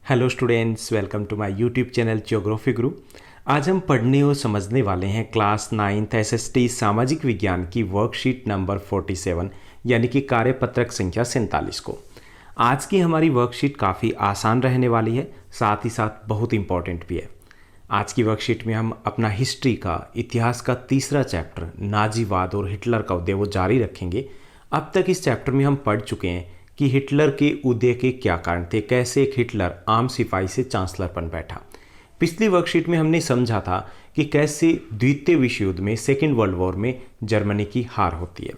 Hello students, welcome to my YouTube channel geography Guru. आज हम पढ़ने और समझने वाले हैं क्लास 9th एसएसटी सामाजिक विज्ञान की वर्कशीट नंबर 47 यानी कि कार्यपत्रक संख्या 47 को। आज की हमारी वर्कशीट काफ़ी आसान रहने वाली है, साथ ही साथ बहुत इंपॉर्टेंट भी है। आज की वर्कशीट में हम अपना हिस्ट्री का, इतिहास का तीसरा चैप्टर नाजीवाद और हिटलर का उदय वो जारी रखेंगे। अब तक इस चैप्टर में हम पढ़ चुके हैं कि हिटलर के उदय के क्या कारण थे, कैसे एक हिटलर आम सिपाही से चांसलर बन बैठा। पिछली वर्कशीट में हमने समझा था कि कैसे द्वितीय विश्व युद्ध में, सेकेंड वर्ल्ड वॉर में जर्मनी की हार होती है।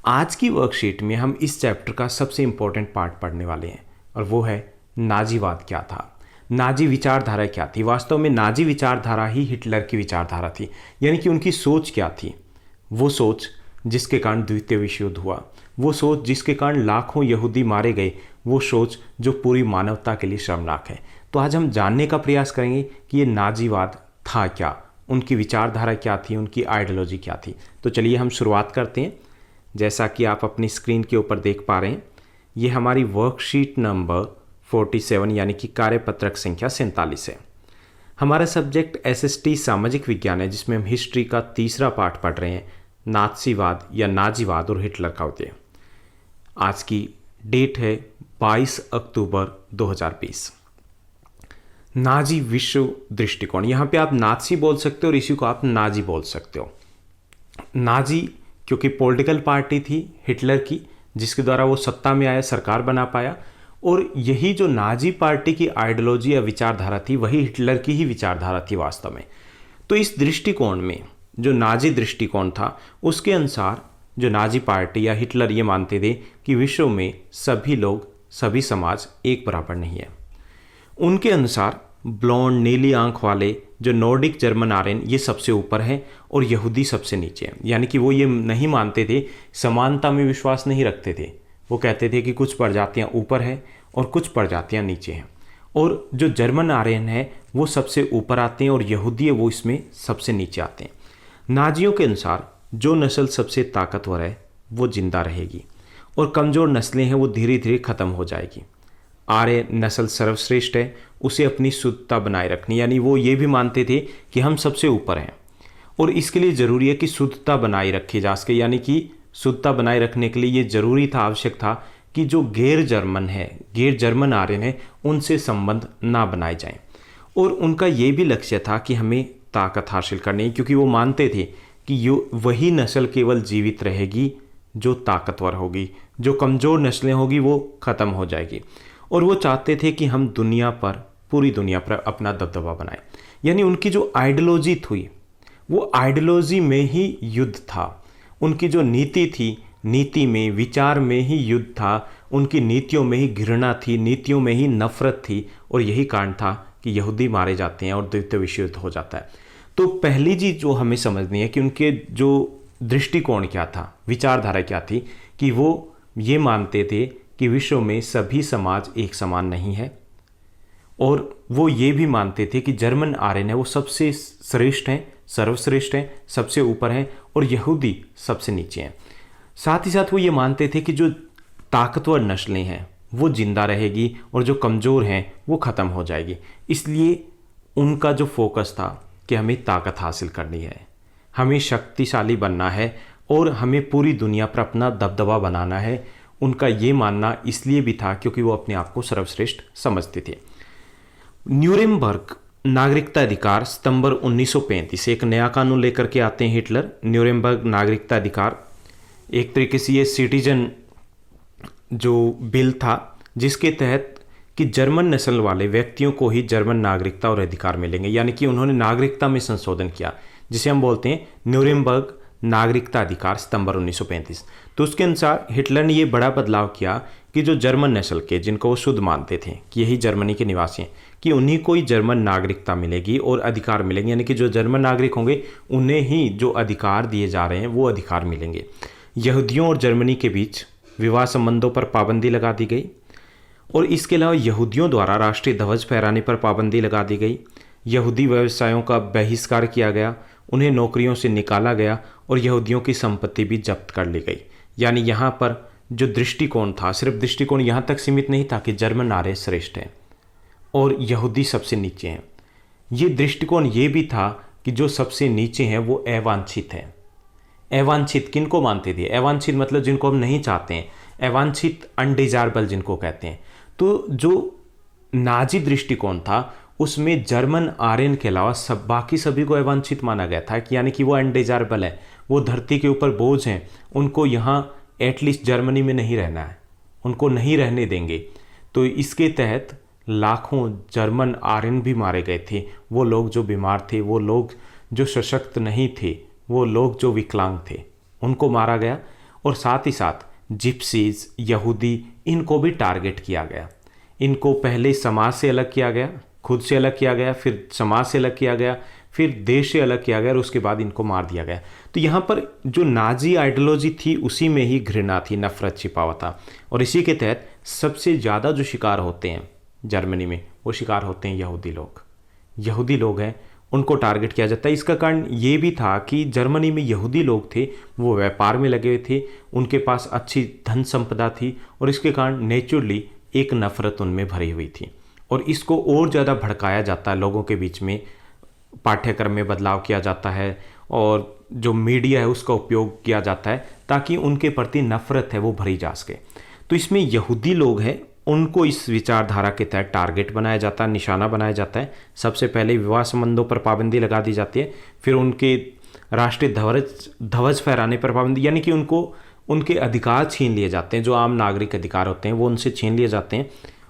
आज की वर्कशीट में हम इस चैप्टर का सबसे इंपॉर्टेंट पार्ट पढ़ने वाले हैं और वो है नाजीवाद क्या था, नाजी विचारधारा क्या थी। वास्तव में नाजी विचारधारा ही हिटलर की विचारधारा थी, यानी कि उनकी सोच क्या थी। वो सोच जिसके कारण द्वितीय विश्व युद्ध हुआ, वो सोच जिसके कारण लाखों यहूदी मारे गए, वो सोच जो पूरी मानवता के लिए शर्मनाक है। तो आज हम जानने का प्रयास करेंगे कि ये नाजीवाद था क्या, उनकी विचारधारा क्या थी, उनकी आइडियोलॉजी क्या थी। तो चलिए हम शुरुआत करते हैं। जैसा कि आप अपनी स्क्रीन के ऊपर देख पा रहे हैं, ये हमारी वर्कशीट नंबर 47 यानी कि कार्यपत्रक संख्या 47 है। हमारा सब्जेक्ट एसएसटी सामाजिक विज्ञान है, जिसमें हम हिस्ट्री का तीसरा पार्ट पढ़ रहे हैं, नाजीवाद या नाजीवाद और हिटलर का उदय। आज की डेट है 22 अक्टूबर 2020। नाजी विश्व दृष्टिकोण, यहाँ पे आप नाजी बोल सकते हो और इसी को आप नाजी बोल सकते हो। नाजी क्योंकि पॉलिटिकल पार्टी थी हिटलर की, जिसके द्वारा वो सत्ता में आया, सरकार बना पाया, और यही जो नाजी पार्टी की आइडियोलॉजी या विचारधारा थी वही हिटलर की ही विचारधारा थी वास्तव में। तो इस दृष्टिकोण में जो नाजी दृष्टिकोण था, उसके अनुसार जो नाजी पार्टी या हिटलर ये मानते थे कि विश्व में सभी लोग, सभी समाज एक बराबर नहीं है। उनके अनुसार ब्लॉन्ड, नीली आंख वाले जो नॉर्डिक जर्मन आर्यन, ये सबसे ऊपर हैं और यहूदी सबसे नीचे हैं। यानी कि वो ये नहीं मानते थे, समानता में विश्वास नहीं रखते थे। वो कहते थे कि कुछ प्रजातियां ऊपर हैं और कुछ प्रजातियां नीचे हैं, और जो जर्मन आर्यन है वो सबसे ऊपर आते हैं और यहूदी है वो इसमें सबसे नीचे आते हैं। नाजियों के अनुसार जो नस्ल सबसे ताकतवर है वो जिंदा रहेगी और कमज़ोर नस्लें हैं वो धीरे धीरे ख़त्म हो जाएगी। आर्य नस्ल सर्वश्रेष्ठ है, उसे अपनी शुद्धता बनाए रखनी, यानी वो ये भी मानते थे कि हम सबसे ऊपर हैं और इसके लिए ज़रूरी है कि शुद्धता बनाए रखी जा सके। यानी कि शुद्धता बनाए रखने के लिए ये ज़रूरी था, आवश्यक था कि जो गैर जर्मन है, गैर जर्मन आर्यन है, उनसे संबंध ना बनाए जाएं। और उनका ये भी लक्ष्य था कि हमें ताकत हासिल करनी है, क्योंकि वो मानते थे कि वही नस्ल केवल जीवित रहेगी जो ताकतवर होगी, जो कमज़ोर नस्लें होगी वो ख़त्म हो जाएगी। और वो चाहते थे कि हम दुनिया पर, पूरी दुनिया पर अपना दबदबा बनाएं। यानी उनकी जो आइडियोलॉजी थी वो आइडियोलॉजी में ही युद्ध था। उनकी जो नीति थी, नीति में, विचार में ही युद्ध था। उनकी नीतियों में ही घृणा थी, नीतियों में ही नफरत थी, और यही कारण था कि यहूदी मारे जाते हैं और द्वितीय विश्व युद्ध हो जाता है। तो पहली चीज़ जो हमें समझनी है कि उनके जो दृष्टिकोण क्या था, विचारधारा क्या थी, कि वो ये मानते थे कि विश्व में सभी समाज एक समान नहीं है, और वो ये भी मानते थे कि जर्मन आर्यन है वो सबसे श्रेष्ठ हैं, सर्वश्रेष्ठ हैं, सबसे ऊपर हैं, और यहूदी सबसे नीचे हैं। साथ ही साथ वो ये मानते थे कि जो ताकतवर नस्लें हैं वो जिंदा रहेगी और जो कमज़ोर हैं वो ख़त्म हो जाएगी। इसलिए उनका जो फोकस था कि हमें ताकत हासिल करनी है, हमें शक्तिशाली बनना है और हमें पूरी दुनिया पर अपना दबदबा बनाना है। उनका ये मानना इसलिए भी था क्योंकि वो अपने आप को सर्वश्रेष्ठ समझते थे। न्यूरेमबर्ग नागरिकता अधिकार सितंबर 1935 एक नया कानून लेकर के आते हैं हिटलर। न्यूरेमबर्ग नागरिकता अधिकार एक तरीके से ये सिटीजन जो बिल था, जिसके तहत कि जर्मन नस्ल वाले व्यक्तियों को ही जर्मन नागरिकता और अधिकार मिलेंगे। यानी कि उन्होंने नागरिकता में संशोधन किया, जिसे हम बोलते हैं न्यूरेमबर्ग नागरिकता अधिकार सितंबर 1935। तो उसके अनुसार हिटलर ने ये बड़ा बदलाव किया कि जो जर्मन नस्ल के, जिनको वो शुद्ध मानते थे कि यही जर्मनी के निवासी हैं, कि उन्हीं को ही जर्मन नागरिकता मिलेगी और अधिकार मिलेंगे। यानी कि जो जर्मन नागरिक होंगे उन्हें ही जो अधिकार दिए जा रहे हैं वो अधिकार मिलेंगे। यहूदियों और जर्मनी के बीच विवाह संबंधों पर पाबंदी लगा दी गई, और इसके अलावा यहूदियों द्वारा राष्ट्रीय ध्वज फहराने पर पाबंदी लगा दी गई। यहूदी व्यवसायों का बहिष्कार किया गया, उन्हें नौकरियों से निकाला गया और यहूदियों की संपत्ति भी जब्त कर ली गई। यानी यहाँ पर जो दृष्टिकोण था, सिर्फ दृष्टिकोण यहाँ तक सीमित नहीं था कि जर्मन आर्य श्रेष्ठ है, और यहूदी सबसे नीचे हैं। ये दृष्टिकोण ये भी था कि जो सबसे नीचे हैं वो अवांछित हैं। अवांछित किनको मानते थे? अवांछित मतलब जिनको हम नहीं चाहते हैं, अवांछित अनडिजायरेबल जिनको कहते हैं। तो जो नाजी दृष्टिकोण था उसमें जर्मन आर्यन के अलावा सब बाकी सभी को अवांछित माना गया था, कि यानी कि वो अनडिजायरेबल है, वो धरती के ऊपर बोझ हैं, उनको यहाँ एटलीस्ट जर्मनी में नहीं रहना है, उनको नहीं रहने देंगे। तो इसके तहत लाखों जर्मन आर्यन भी मारे गए थे। वो लोग जो बीमार थे, वो लोग जो सशक्त नहीं थे, वो लोग जो विकलांग थे, उनको मारा गया। और साथ ही साथ जिप्सीज, यहूदी, इनको भी टारगेट किया गया। इनको पहले समाज से अलग किया गया, खुद से अलग किया गया, फिर समाज से अलग किया गया, फिर देश से अलग किया गया और उसके बाद इनको मार दिया गया। तो यहाँ पर जो नाजी आइडियोलॉजी थी उसी में ही घृणा थी, नफरत छिपा हुआ था। और इसी के तहत सबसे ज़्यादा जो शिकार होते हैं जर्मनी में, वो शिकार होते हैं यहूदी लोग। यहूदी लोग हैं, उनको टारगेट किया जाता है। इसका कारण ये भी था कि जर्मनी में यहूदी लोग थे, वो व्यापार में लगे हुए थे, उनके पास अच्छी धन संपदा थी और इसके कारण नेचुरली एक नफरत उनमें भरी हुई थी। और इसको और ज़्यादा भड़काया जाता है लोगों के बीच में, पाठ्यक्रम में बदलाव किया जाता है और जो मीडिया है उसका उपयोग किया जाता है ताकि उनके प्रति नफरत है वो भरी जा सके। तो इसमें यहूदी लोग हैं, उनको इस विचारधारा के तहत टारगेट बनाया जाता है, निशाना बनाया जाता है। सबसे पहले विवाह संबंधों पर पाबंदी लगा दी जाती है, फिर उनके राष्ट्रीय ध्वज फहराने पर पाबंदी, यानी कि उनको उनके अधिकार छीन लिए जाते हैं, जो आम नागरिक अधिकार होते हैं वो उनसे छीन लिए जाते हैं।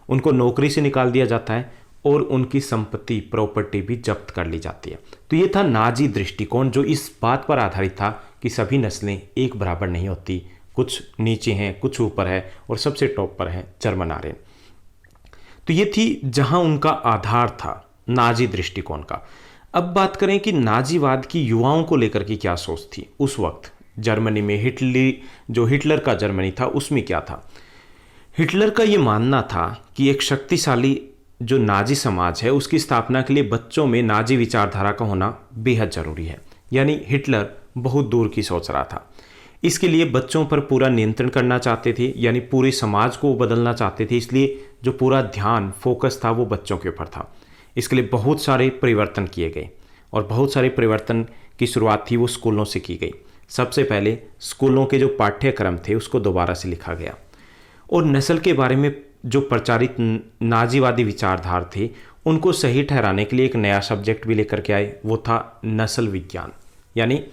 उनको नौकरी से निकाल दिया जाता है और उनकी संपत्ति, प्रॉपर्टी भी जब्त कर ली जाती है। तो ये था नाजी दृष्टिकोण, जो इस बात पर आधारित था कि सभी नस्लें एक बराबर नहीं होती, कुछ नीचे हैं, कुछ ऊपर है और सबसे टॉप पर है जर्मन आर्यन। तो ये थी जहां उनका आधार था नाजी दृष्टिकोण का। अब बात करें कि नाजीवाद की युवाओं को लेकर की क्या सोच थी उस वक्त जर्मनी में। हिटलर का जर्मनी था उसमें क्या था? हिटलर का ये मानना था कि एक शक्तिशाली जो नाजी समाज है उसकी स्थापना के लिए बच्चों में नाजी विचारधारा का होना बेहद जरूरी है। यानी हिटलर बहुत दूर की सोच रहा था। इसके लिए बच्चों पर पूरा नियंत्रण करना चाहते थे, यानी पूरे समाज को बदलना चाहते थे। इसलिए जो पूरा ध्यान, फोकस था वो बच्चों के ऊपर था। इसके लिए बहुत सारे परिवर्तन किए गए और बहुत सारे परिवर्तन की शुरुआत थी वो स्कूलों से की गई। सबसे पहले स्कूलों के जो पाठ्यक्रम थे उसको दोबारा से लिखा गया और नस्ल के बारे में जो प्रचारित नाजीवादी विचारधारा थे उनको सही ठहराने के लिए एक नया सब्जेक्ट भी लेकर के आए, वो था नस्ल विज्ञान। यानी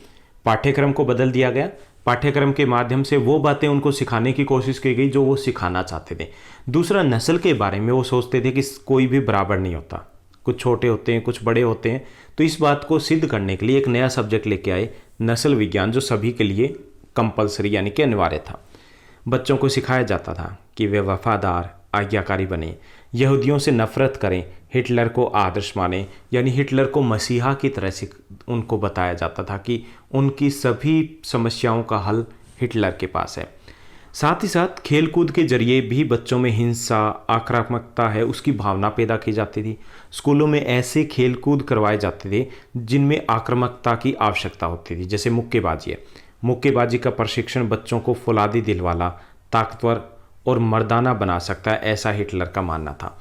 पाठ्यक्रम को बदल दिया गया, पाठ्यक्रम के माध्यम से वो बातें उनको सिखाने की कोशिश की गई जो वो सिखाना चाहते थे। दूसरा, नस्ल के बारे में वो सोचते थे कि कोई भी बराबर नहीं होता, कुछ छोटे होते हैं, कुछ बड़े होते हैं। तो इस बात को सिद्ध करने के लिए एक नया सब्जेक्ट लेके आए, नस्ल विज्ञान, जो सभी के लिए कंपलसरी यानी कि अनिवार्य था। बच्चों को सिखाया जाता था कि वे वफादार, आज्ञाकारी बने, यहूदियों से नफरत करें, हिटलर को आदर्श माने, यानी हिटलर को मसीहा की तरह से उनको बताया जाता था कि उनकी सभी समस्याओं का हल हिटलर के पास है। साथ ही साथ खेलकूद के जरिए भी बच्चों में हिंसा, आक्रामकता है उसकी भावना पैदा की जाती थी। स्कूलों में ऐसे खेलकूद करवाए जाते थे जिनमें आक्रामकता की आवश्यकता होती थी, जैसे मुक्केबाजी है। मुक्केबाजी का प्रशिक्षण बच्चों को फौलादी दिल वाला, ताकतवर और मर्दाना बना सकता है, ऐसा हिटलर का मानना था।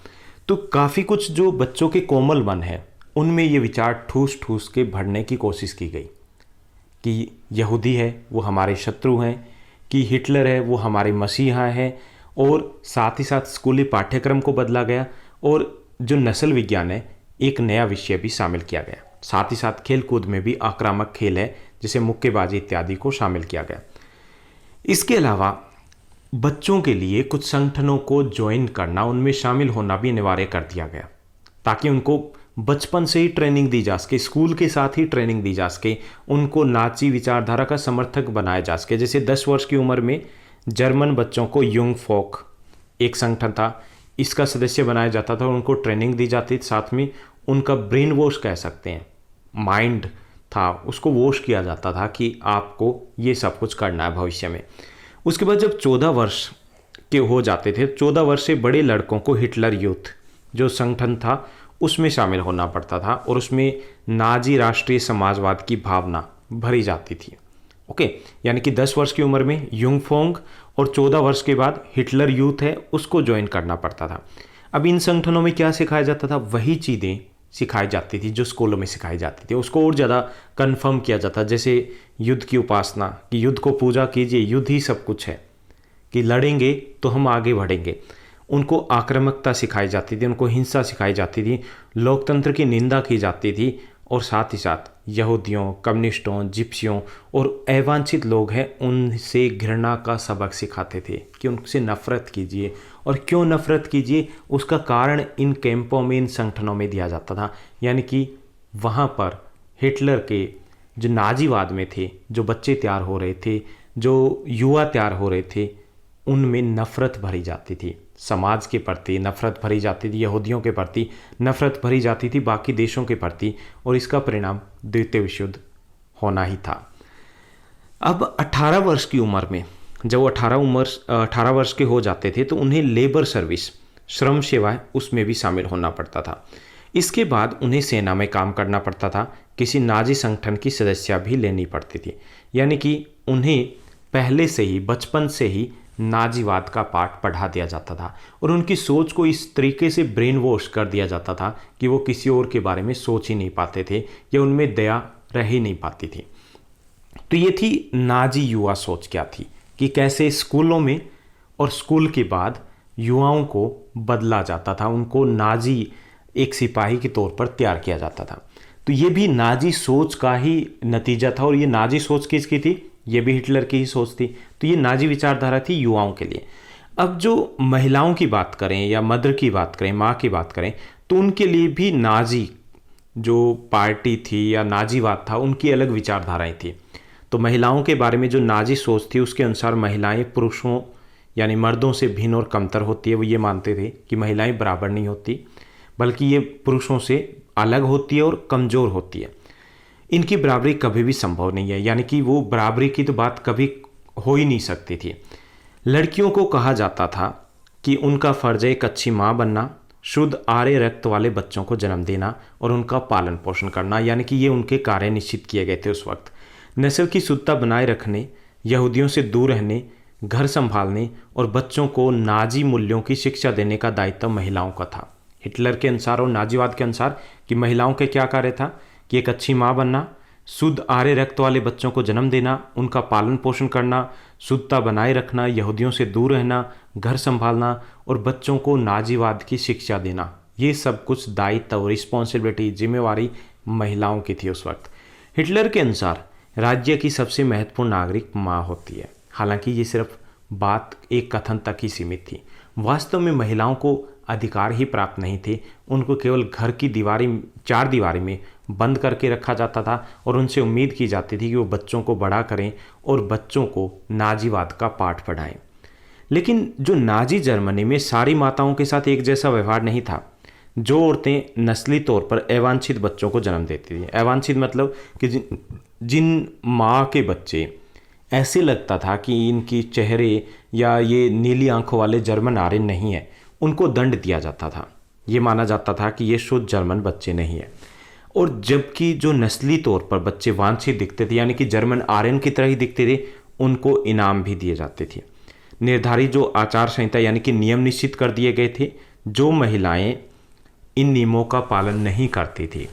तो काफ़ी कुछ जो बच्चों के कोमल मन है उनमें ये विचार ठूस ठूस के भरने की कोशिश की गई कि यहूदी है वो हमारे शत्रु हैं, कि हिटलर है वो हमारे मसीहा है। और साथ ही साथ स्कूली पाठ्यक्रम को बदला गया और जो नस्ल विज्ञान है एक नया विषय भी शामिल किया गया। साथ ही साथ खेल कूद में भी आक्रामक खेल है जैसे मुक्केबाजी इत्यादि को शामिल किया गया। इसके अलावा बच्चों के लिए कुछ संगठनों को ज्वाइन करना, उनमें शामिल होना भी अनिवार्य कर दिया गया ताकि उनको बचपन से ही ट्रेनिंग दी जा सके, स्कूल के साथ ही ट्रेनिंग दी जा सके, उनको नाची विचारधारा का समर्थक बनाया जा सके। जैसे 10 वर्ष की उम्र में जर्मन बच्चों को युंग फोक एक संगठन था, इसका सदस्य बनाया जाता था और उनको ट्रेनिंग दी जाती थी। साथ में उनका ब्रेन वॉश कह सकते हैं, माइंड था, उसको वॉश किया जाता था कि आपको ये सब कुछ करना है भविष्य में। उसके बाद जब 14 वर्ष के हो जाते थे, 14 वर्ष से बड़े लड़कों को हिटलर यूथ जो संगठन था उसमें शामिल होना पड़ता था और उसमें नाजी राष्ट्रीय समाजवाद की भावना भरी जाती थी। ओके, यानी कि 10 वर्ष की उम्र में युंग फोंग और 14 वर्ष के बाद हिटलर यूथ है उसको ज्वाइन करना पड़ता था। अब इन संगठनों में क्या सिखाया जाता था, वही चीज़ें सिखाई जाती थी जो स्कूलों में सिखाई जाती थी, उसको और ज़्यादा कन्फर्म किया जाता, जैसे युद्ध की उपासना, कि युद्ध को पूजा कीजिए, युद्ध ही सब कुछ है, कि लड़ेंगे तो हम आगे बढ़ेंगे। उनको आक्रामकता सिखाई जाती थी, उनको हिंसा सिखाई जाती थी, लोकतंत्र की निंदा की जाती थी, और साथ ही साथ यहूदियों, कम्युनिस्टों, जिप्सियों और अवांछित लोग हैं उनसे घृणा का सबक सिखाते थे कि उनसे नफ़रत कीजिए। और क्यों नफ़रत कीजिए, उसका कारण इन कैंपों में, इन संगठनों में दिया जाता था। यानी कि वहाँ पर हिटलर के जो नाजीवाद में थे, जो बच्चे तैयार हो रहे थे, जो युवा तैयार हो रहे थे, उनमें नफ़रत भरी जाती थी, समाज के प्रति नफ़रत भरी जाती थी, यहूदियों के प्रति नफ़रत भरी जाती थी, बाकी देशों के प्रति, और इसका परिणाम द्वितीय विश्व युद्ध होना ही था। अब 18 वर्ष की उम्र में जब वो 18 वर्ष के हो जाते थे तो उन्हें लेबर सर्विस, श्रम सेवाएं, उसमें भी शामिल होना पड़ता था। इसके बाद उन्हें सेना में काम करना पड़ता था, किसी नाजी संगठन की सदस्या भी लेनी पड़ती थी। यानी कि उन्हें पहले से ही, बचपन से ही नाजीवाद का पाठ पढ़ा दिया जाता था, और उनकी सोच को इस तरीके से ब्रेन वॉश कर दिया जाता था कि वो किसी और के बारे में सोच ही नहीं पाते थे, या उनमें दया रह ही नहीं पाती थी। तो ये थी नाजी युवा सोच क्या थी, कि कैसे स्कूलों में और स्कूल के बाद युवाओं को बदला जाता था, उनको नाजी एक सिपाही के तौर पर तैयार किया जाता था। तो ये भी नाजी सोच का ही नतीजा था, और ये नाजी सोच किसकी थी, ये भी हिटलर की ही सोच थी। तो ये नाजी विचारधारा थी युवाओं के लिए। अब जो महिलाओं की बात करें या मदर की बात करें, माँ की बात करें, तो उनके लिए भी नाजी जो पार्टी थी या नाजीवाद था, उनकी अलग विचारधाराएं थी। तो महिलाओं के बारे में जो नाजी सोच थी, उसके अनुसार महिलाएं पुरुषों यानी मर्दों से भिन्न और कमतर होती है। वो ये मानते थे कि महिलाएं बराबर नहीं होती, बल्कि ये पुरुषों से अलग होती है और कमज़ोर होती है, इनकी बराबरी कभी भी संभव नहीं है। यानी कि वो बराबरी की तो बात कभी हो ही नहीं सकती थी। लड़कियों को कहा जाता था कि उनका फ़र्ज है एक अच्छी माँ बनना, शुद्ध आर्य रक्त वाले बच्चों को जन्म देना और उनका पालन पोषण करना। यानी कि ये उनके कार्य निश्चित किए गए थे उस वक्त। नस्ल की शुद्धता बनाए रखने, यहूदियों से दूर रहने, घर संभालने और बच्चों को नाजी मूल्यों की शिक्षा देने का दायित्व महिलाओं का था। हिटलर के अनुसार और नाजीवाद के अनुसार कि महिलाओं के क्या कार्य था कि एक अच्छी माँ बनना, शुद्ध आर्य रक्त वाले बच्चों को जन्म देना, उनका पालन पोषण करना, शुद्धता बनाए रखना, यहूदियों से दूर रहना, घर संभालना और बच्चों को नाजीवाद की शिक्षा देना। ये सब कुछ दायित्व, रिस्पॉन्सिबिलिटी, जिम्मेवारी महिलाओं की थी उस वक्त। हिटलर के अनुसार राज्य की सबसे महत्वपूर्ण नागरिक माँ होती है। हालांकि ये सिर्फ बात एक कथन तक ही सीमित थी। वास्तव में महिलाओं को अधिकार ही प्राप्त नहीं थे। उनको केवल घर की चार दीवारी में बंद करके रखा जाता था और उनसे उम्मीद की जाती थी कि वो बच्चों को बड़ा करें और बच्चों को नाजीवाद का पाठ पढ़ाएं। लेकिन जो नाजी जर्मनी में सारी माताओं के साथ एक जैसा व्यवहार नहीं था। जो औरतें नस्ली तौर पर अवांछित बच्चों को जन्म देती थी, अवांछित मतलब कि जिन माँ के बच्चे ऐसे लगता था कि इनकी चेहरे या ये नीली आंखों वाले जर्मन आर्यन नहीं है, उनको दंड दिया जाता था। ये माना जाता था कि ये शुद्ध जर्मन बच्चे नहीं है। और जबकि जो नस्ली तौर पर बच्चे वांछित दिखते थे, यानी कि जर्मन आर्यन की तरह ही दिखते थे, उनको इनाम भी दिए जाते थे। निर्धारित जो आचार संहिता यानी कि नियम निश्चित कर दिए गए थे। जो महिलाएं इन नियमों का पालन नहीं करती थी,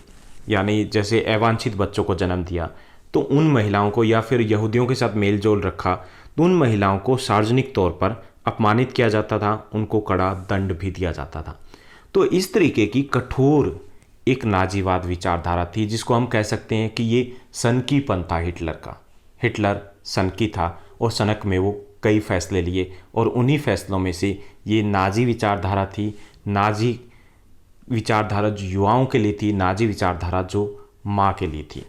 यानी जैसे अवांछित बच्चों को जन्म दिया, तो उन महिलाओं को या फिर यहूदियों के साथ मेल जोल रखा, तो उन महिलाओं को सार्वजनिक तौर पर अपमानित किया जाता था, उनको कड़ा दंड भी दिया जाता था। तो इस तरीके की कठोर एक नाजीवाद विचारधारा थी, जिसको हम कह सकते हैं कि ये सनकीपन था हिटलर का। हिटलर सनकी था और सनक में वो कई फैसले लिए और उन्हीं फैसलों में से ये नाजी विचारधारा थी। नाजी विचारधारा जो युवाओं के लिए थी, नाजी विचारधारा जो माँ के लिए थी।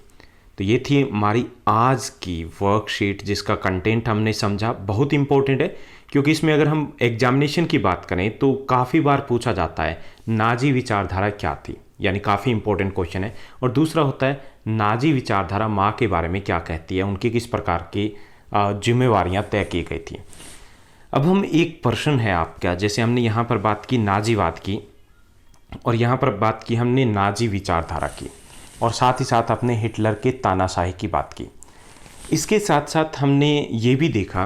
तो ये थी हमारी आज की वर्कशीट, जिसका कंटेंट हमने समझा बहुत इंपॉर्टेंट है, क्योंकि इसमें अगर हम एग्जामिनेशन की बात करें तो काफ़ी बार पूछा जाता है नाजी विचारधारा क्या थी, यानी काफ़ी इंपॉर्टेंट क्वेश्चन है। और दूसरा होता है नाजी विचारधारा माँ के बारे में क्या कहती है, उनकी किस प्रकार की जिम्मेवारियाँ तय की गई थी। अब हम एक प्रश्न है आपका, जैसे हमने यहाँ पर बात की नाजीवाद की और यहाँ पर बात की हमने नाजी विचारधारा की, और साथ ही साथ अपने हिटलर के तानाशाही की बात की। इसके साथ साथ हमने ये भी देखा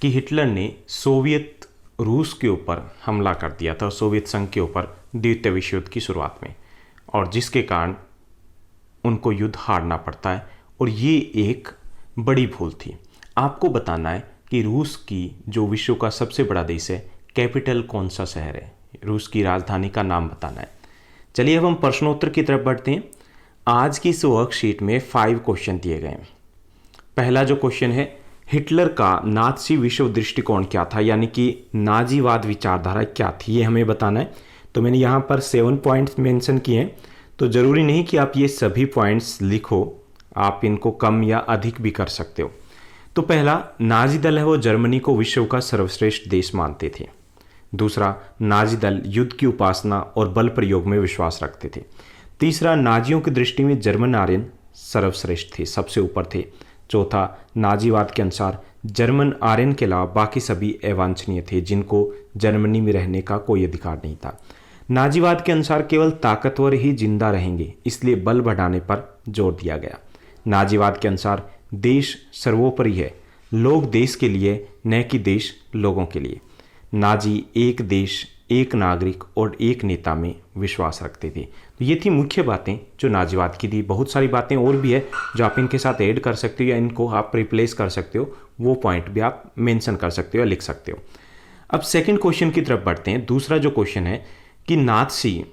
कि हिटलर ने सोवियत रूस के ऊपर हमला कर दिया था, सोवियत संघ के ऊपर द्वितीय विश्व युद्ध की शुरुआत में, और जिसके कारण उनको युद्ध हारना पड़ता है। और ये एक बड़ी भूल थी। आपको बताना है कि रूस की जो विश्व का सबसे बड़ा देश है, कैपिटल कौन सा शहर है, रूस की राजधानी का नाम बताना है। चलिए अब हम प्रश्नोत्तर की तरफ बढ़ते हैं। आज की इस वर्कशीट में 5 क्वेश्चन दिए गए हैं। पहला जो क्वेश्चन है, हिटलर का नाज़ी विश्व दृष्टिकोण क्या था, यानी कि नाजीवाद विचारधारा क्या थी, ये हमें बताना है। तो मैंने यहाँ पर 7 पॉइंट्स मेंशन किए हैं, तो ज़रूरी नहीं कि आप ये सभी पॉइंट्स लिखो, आप इनको कम या अधिक भी कर सकते हो। तो पहला, नाजी दल है वो जर्मनी को विश्व का सर्वश्रेष्ठ देश मानते थे। दूसरा, नाजी दल युद्ध की उपासना और बल प्रयोग में विश्वास रखते थे। तीसरा, नाजियों की दृष्टि में जर्मन आर्यन सर्वश्रेष्ठ थे, सबसे ऊपर थे। चौथा, नाजीवाद के अनुसार जर्मन आर्यन के अलावा बाकी सभी अवांछनीय थे, जिनको जर्मनी में रहने का कोई अधिकार नहीं था। नाजीवाद के अनुसार केवल ताकतवर ही जिंदा रहेंगे, इसलिए बल बढ़ाने पर जोर दिया गया। नाजीवाद के अनुसार देश सर्वोपरि है, लोग देश के लिए न कि देश लोगों के लिए। नाजी एक देश, एक नागरिक और एक नेता में विश्वास रखते थे। तो ये थी मुख्य बातें जो नाजीवाद की थी। बहुत सारी बातें और भी है जो आप इनके साथ ऐड कर सकते हो या इनको आप रिप्लेस कर सकते हो, वो पॉइंट भी आप मेंशन कर सकते हो या लिख सकते हो। अब सेकंड क्वेश्चन की तरफ बढ़ते हैं। दूसरा जो क्वेश्चन है कि नाज़ी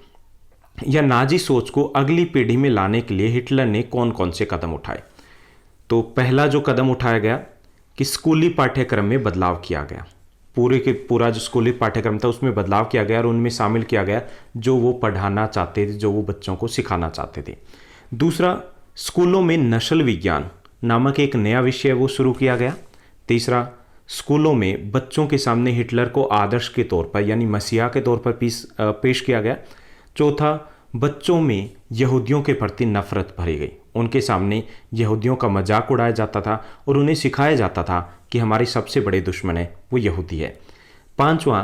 या नाजी सोच को अगली पीढ़ी में लाने के लिए हिटलर ने कौन कौन से कदम उठाए। तो पहला जो कदम उठाया गया कि स्कूली पाठ्यक्रम में बदलाव किया गया। पूरा जो स्कूली पाठ्यक्रम था उसमें बदलाव किया गया और उनमें शामिल किया गया जो वो पढ़ाना चाहते थे, जो वो बच्चों को सिखाना चाहते थे। दूसरा, स्कूलों में नस्ल विज्ञान नामक एक नया विषय वो शुरू किया गया। तीसरा, स्कूलों में बच्चों के सामने हिटलर को आदर्श के तौर पर यानी मसीहा के तौर पर पेश किया गया। चौथा, बच्चों में यहूदियों के प्रति नफरत भरी गई, उनके सामने यहूदियों का मजाक उड़ाया जाता था और उन्हें सिखाया जाता था कि हमारे सबसे बड़े दुश्मन है वो यहूदी है। पांचवा,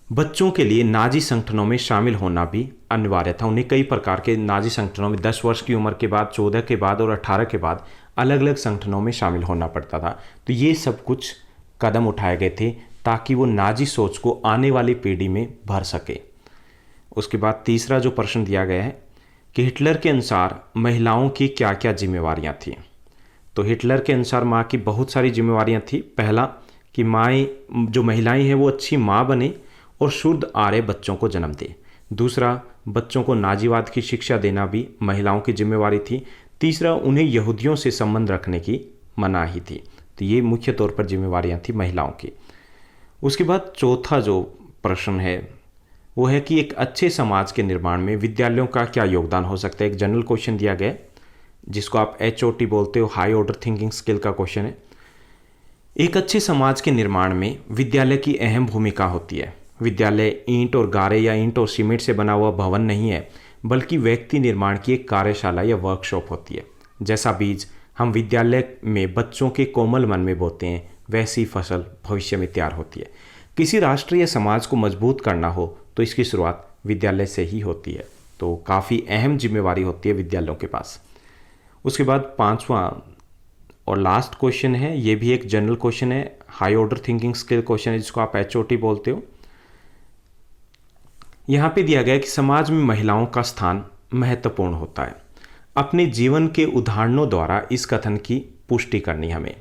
बच्चों के लिए नाजी संगठनों में शामिल होना भी अनिवार्य था। उन्हें कई प्रकार के नाजी संगठनों में 10 वर्ष की उम्र के बाद, 14 के बाद और 18 के बाद अलग अलग संगठनों में शामिल होना पड़ता था। तो ये सब कुछ कदम उठाए गए थे ताकि वो नाजी सोच को आने वाली पीढ़ी में भर सके। उसके बाद तीसरा जो प्रश्न दिया गया है कि हिटलर के अनुसार महिलाओं की क्या क्या जिम्मेवारियां थी। तो हिटलर के अनुसार माँ की बहुत सारी जिम्मेवारियां थी। पहला कि जो महिलाएं हैं वो अच्छी माँ बने और शुद्ध आर्य बच्चों को जन्म दे। दूसरा, बच्चों को नाजीवाद की शिक्षा देना भी महिलाओं की जिम्मेवारी थी। तीसरा, उन्हें यहूदियों से संबंध रखने की मनाही थी। तो ये मुख्य तौर पर जिम्मेवारियां थी महिलाओं की। उसके बाद चौथा जो प्रश्न है वो है कि एक अच्छे समाज के निर्माण में विद्यालयों का क्या योगदान हो सकता है। एक जनरल क्वेश्चन दिया गया जिसको आप HOT बोलते हो, हाई ऑर्डर थिंकिंग स्किल का क्वेश्चन है। एक अच्छे समाज के निर्माण में विद्यालय की अहम भूमिका होती है। विद्यालय ईंट और गारे या ईंट और सीमेंट से बना हुआ भवन नहीं है, बल्कि व्यक्ति निर्माण की एक कार्यशाला या वर्कशॉप होती है। जैसा बीज हम विद्यालय में बच्चों के कोमल मन में बोते हैं, वैसी फसल भविष्य में तैयार होती है। किसी राष्ट्र या समाज को मजबूत करना हो तो इसकी शुरुआत विद्यालय से ही होती है। तो काफ़ी अहम जिम्मेवारी होती है विद्यालयों के पास। उसके बाद पांचवा और लास्ट क्वेश्चन है, ये भी एक जनरल क्वेश्चन है, high order thinking skill question है, जिसको आप HOT बोलते हो। यहाँ पे दिया गया है कि समाज में महिलाओं का स्थान महत्वपूर्ण होता है। अपने जीवन के उदाहरणों द्वारा इस कथन की पुष्टि करनी हमें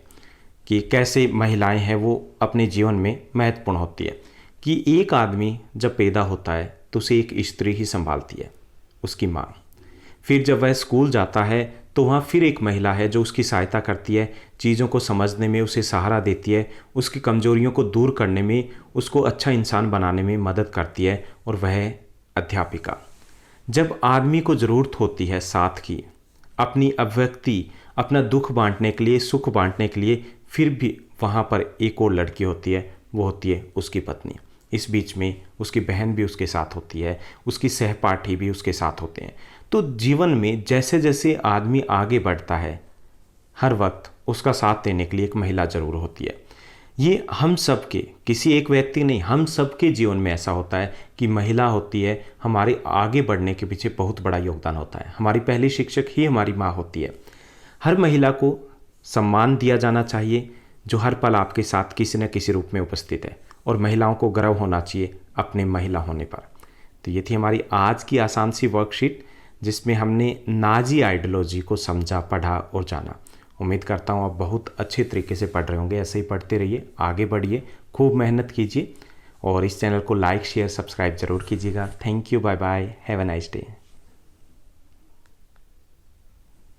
कि कैसे महिलाएं हैं वो अपने जीवन में महत्वपूर्ण होती है। कि एक आदमी जब पैदा होता है तो उसे एक स्त्री ही संभालती है, उसकी माँ। फिर जब वह स्कूल जाता है तो वहाँ फिर एक महिला है जो उसकी सहायता करती है, चीज़ों को समझने में उसे सहारा देती है, उसकी कमजोरियों को दूर करने में, उसको अच्छा इंसान बनाने में मदद करती है, और वह अध्यापिका। जब आदमी को ज़रूरत होती है साथ की, अपनी अभिव्यक्ति, अपना दुख बांटने के लिए, सुख बांटने के लिए, फिर भी वहाँ पर एक और लड़की होती है, वो होती है उसकी पत्नी। इस बीच में उसकी बहन भी उसके साथ होती है, उसकी सहपाठी भी उसके साथ होते हैं। तो जीवन में जैसे जैसे आदमी आगे बढ़ता है, हर वक्त उसका साथ देने के लिए एक महिला जरूर होती है। ये हम सब के, किसी एक व्यक्ति नहीं, हम सब के जीवन में ऐसा होता है कि महिला होती है, हमारे आगे बढ़ने के पीछे बहुत बड़ा योगदान होता है। हमारी पहली शिक्षक ही हमारी माँ होती है। हर महिला को सम्मान दिया जाना चाहिए जो हर पल आपके साथ किसी न किसी रूप में उपस्थित है, और महिलाओं को गर्व होना चाहिए अपने महिला होने पर। तो ये थी हमारी आज की आसान सी वर्कशीट जिसमें हमने नाजी आइडियोलॉजी को समझा, पढ़ा और जाना। उम्मीद करता हूँ आप बहुत अच्छे तरीके से पढ़ रहे होंगे। ऐसे ही पढ़ते रहिए, आगे बढ़िए, खूब मेहनत कीजिए और इस चैनल को लाइक, शेयर, सब्सक्राइब जरूर कीजिएगा। Thank you, bye bye, have a nice day.